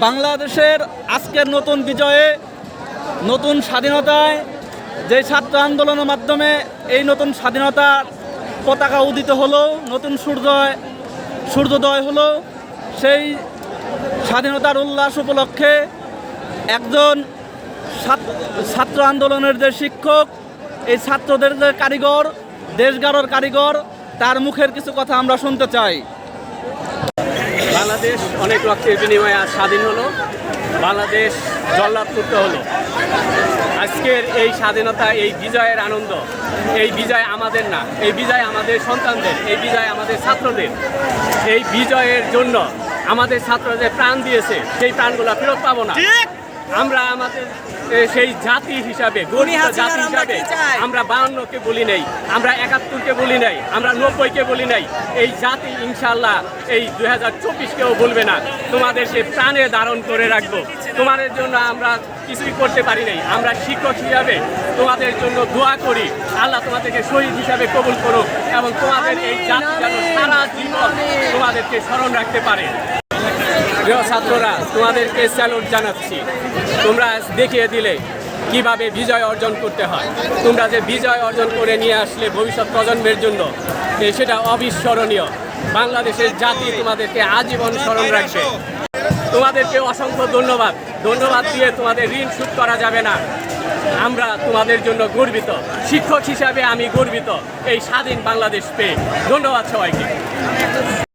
বাংলাদেশের আজকের নতুন বিজয়ে, নতুন স্বাধীনতায়, যে ছাত্র আন্দোলনের মাধ্যমে এই নতুন স্বাধীনতার পতাকা উদিত হলো, নতুন সূর্যোদয় হলো, সেই স্বাধীনতার উল্লাস উপলক্ষে একজন ছাত্র আন্দোলনের যে শিক্ষক, এই ছাত্রদের যে কারিগর, দেশ গড়ার কারিগর, তার মুখের কিছু কথা আমরা শুনতে চাই। বাংলাদেশ অনেক রক্তের বিনিময়ে আজ স্বাধীন হলো। বাংলাদেশ জল্লাদমুক্ত হলো। আজকের এই স্বাধীনতা, এই বিজয়ের আনন্দ, এই বিজয় আমাদের না, এই বিজয় আমাদের সন্তানদের, এই বিজয় আমাদের ছাত্রদের। এই বিজয়ের জন্য আমাদের ছাত্ররা যে প্রাণ দিয়েছে, সেই প্রাণগুলো ফেরত পাবো না। আমরা আমাদের সেই জাতি হিসাবে, গরিব জাতি হিসাবে আমরা 52-কে বলি নাই, আমরা 71-কে বলি নাই, আমরা 90-কে বলি নাই। এই জাতি ইনশাল্লাহ এই 2024-কেও বলবে না। তোমাদেরকে প্রাণে ধারণ করে রাখবো। তোমাদের জন্য আমরা কিছুই করতে পারি নাই। আমরা শিক্ষক হিসাবে তোমাদের জন্য দোয়া করি, আল্লাহ তোমাদেরকে শহীদ হিসাবে কবুল করুক এবং তোমাদের এই জাতি যেন সারা জীবন তোমাদেরকে স্মরণ রাখতে পারে। প্রিয় ছাত্ররা, তোমাদেরকে স্যালুট জানাচ্ছি। তোমরা দেখিয়ে দিলে কিভাবে বিজয় অর্জন করতে হয়। তোমরা যে বিজয় অর্জন করে নিয়ে আসলে ভবিষ্যৎ প্রজন্মের জন্য, সেটা অবিস্মরণীয়। বাংলাদেশের জাতি তোমাদেরকে আজীবন স্মরণ রাখবে। তোমাদেরকে অসংখ্য ধন্যবাদ। ধন্যবাদ দিয়ে তোমাদের ঋণ শোধ করা যাবে না। আমরা তোমাদের জন্য গর্বিত। শিক্ষক হিসাবে আমি গর্বিত এই স্বাধীন বাংলাদেশ পেয়ে। ধন্যবাদ সবাইকে।